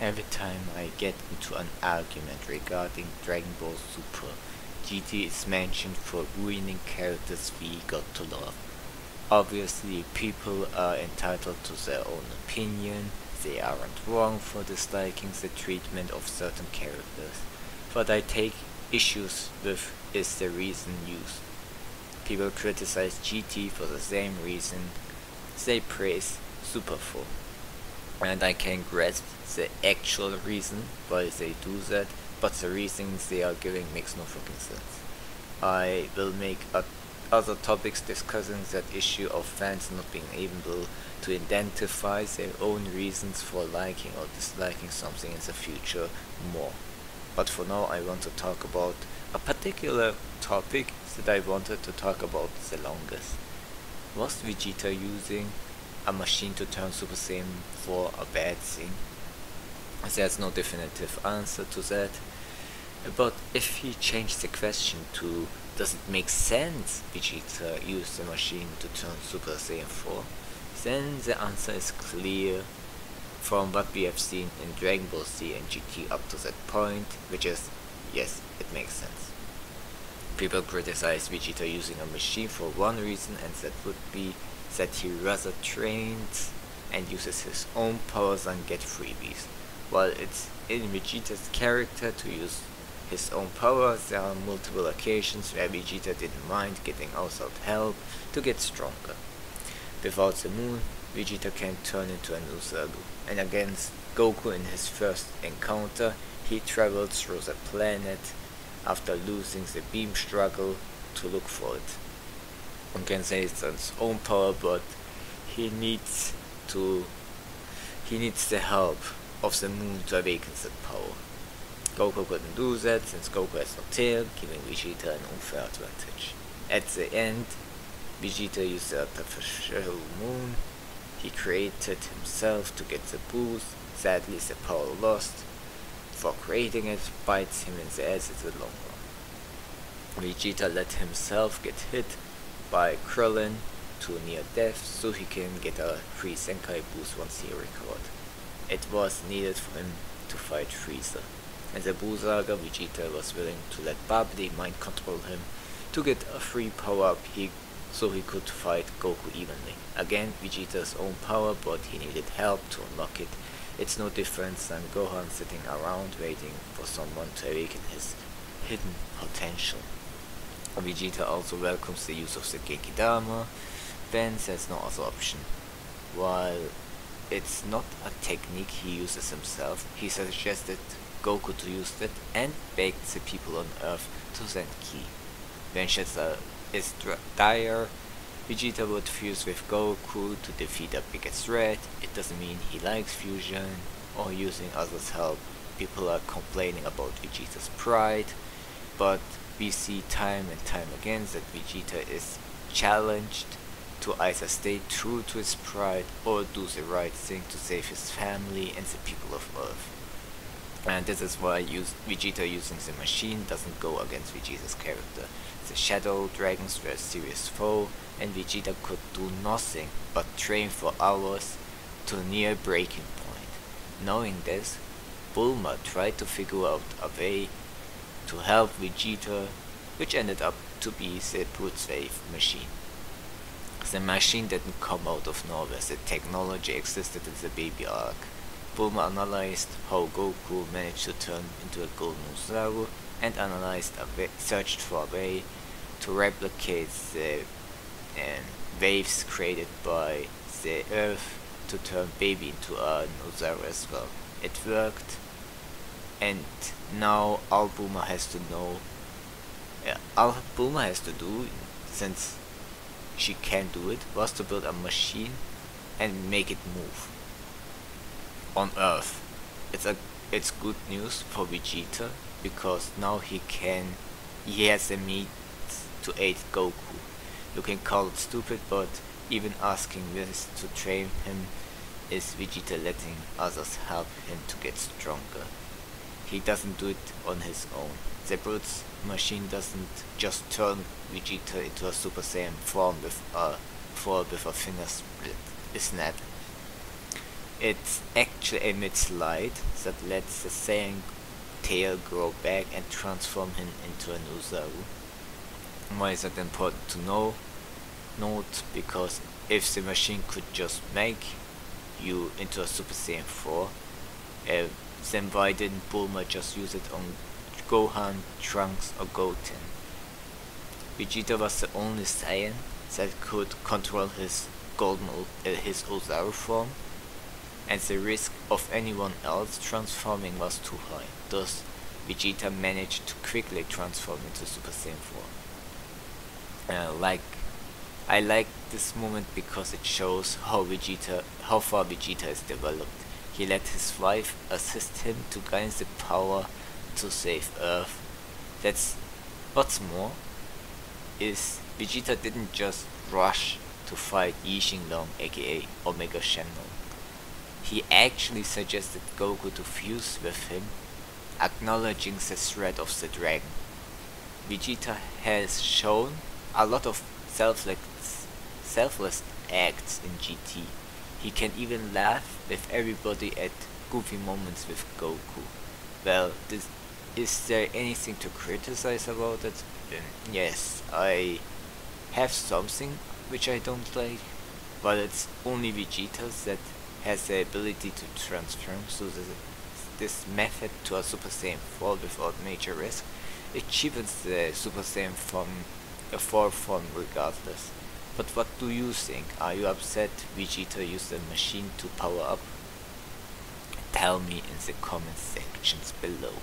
Every time I get into an argument regarding Dragon Ball Super, GT is mentioned for ruining characters we got to love. Obviously, people are entitled to their own opinion, they aren't wrong for disliking the treatment of certain characters. What I take issues with is the reason used. People criticize GT for the same reason they praise Super for. And I can grasp the actual reason why they do that, but the reasons they are giving makes no fucking sense. I will make other topics discussing that issue of fans not being able to identify their own reasons for liking or disliking something in the future more. But for now I want to talk about a particular topic that I wanted to talk about the longest. Was Vegeta using a machine to turn Super Saiyan for a bad thing? There's no definitive answer to that. But if he changed the question to does it make sense Vegeta used the machine to turn Super Saiyan 4, then the answer is clear from what we have seen in Dragon Ball Z and GT up to that point, which is yes, it makes sense. People criticize Vegeta using a machine for one reason, and that would be that he rather trains and uses his own powers than get freebies. While it's in Vegeta's character to use his own powers, there are multiple occasions where Vegeta didn't mind getting outside help to get stronger. Without the moon, Vegeta can turn into a new Zabu, and against Goku in his first encounter, he traveled through the planet after losing the beam struggle to look for it. One can say it's his own power, but he needs the help of the moon to awaken that power. Goku couldn't do that since Goku has no tail, giving Vegeta an unfair advantage. At the end, Vegeta used the artificial moon he created himself to get the boost. Sadly, the power lost for creating it bites him in the ass in the long run. Vegeta let himself get hit by Krillin to near death so he can get a free Senkai boost once he recovered. It was needed for him to fight Frieza. In the Buu Saga, Vegeta was willing to let Babidi mind control him to get a free power-up so he could fight Goku evenly. Again, Vegeta's own power, but he needed help to unlock it. It's no different than Gohan sitting around waiting for someone to awaken his hidden potential. Vegeta also welcomes the use of the Genki Dama, Ben there's no other option. While it's not a technique he uses himself, he suggested Goku to use it and begged the people on Earth to send Ki. When shit is dire, Vegeta would fuse with Goku to defeat a bigger threat. It doesn't mean he likes fusion or using others' help. People are complaining about Vegeta's pride, but we see time and time again that Vegeta is challenged to either stay true to his pride or do the right thing to save his family and the people of Earth. And this is why Vegeta using the machine doesn't go against Vegeta's character. The Shadow Dragons were a serious foe, and Vegeta could do nothing but train for hours to near breaking point. Knowing this, Bulma tried to figure out a way to help Vegeta, which ended up to be the Brute Wave machine. The machine didn't come out of nowhere, the technology existed in the baby arc. Bulma analyzed how Goku managed to turn into a golden Zaru and searched for a way to replicate the waves created by the Earth to turn baby into a Zaru as well. It worked, and now all Bulma has to do, since she can do it, was to build a machine and make it move on Earth. It's good news for Vegeta because now he has the means to aid Goku. You can call it stupid, but even asking this to train him is Vegeta letting others help him to get stronger. He doesn't do it on his own. The Brute's machine doesn't just turn Vegeta into a Super Saiyan form with a finger snap. It actually emits light that lets the Saiyan tail grow back and transform him into an Uzaru. Why is that important to note? Because if the machine could just make you into a Super Saiyan 4, then why didn't Bulma just use it on Gohan, Trunks or Goten? Vegeta was the only Saiyan that could control his his Ozaru form, and the risk of anyone else transforming was too high. Thus, Vegeta managed to quickly transform into Super Saiyan 4. I like this moment because it shows how far Vegeta is developed. He let his wife assist him to gain the power to save Earth. What's more is Vegeta didn't just rush to fight Yi Xinglong, aka Omega Shenron. He actually suggested Goku to fuse with him, acknowledging the threat of the dragon. Vegeta has shown a lot of selfless acts in GT. He can even laugh with everybody at goofy moments with Goku. Well, is there anything to criticize about it? Yes, I have something which I don't like, but it's only Vegeta that has the ability to transform, so this method to a Super Saiyan 4 without major risk. It cheapens the Super Saiyan from a 4 form regardless. But what do you think? Are you upset Vegeta used the machine to power up? Tell me in the comment sections below.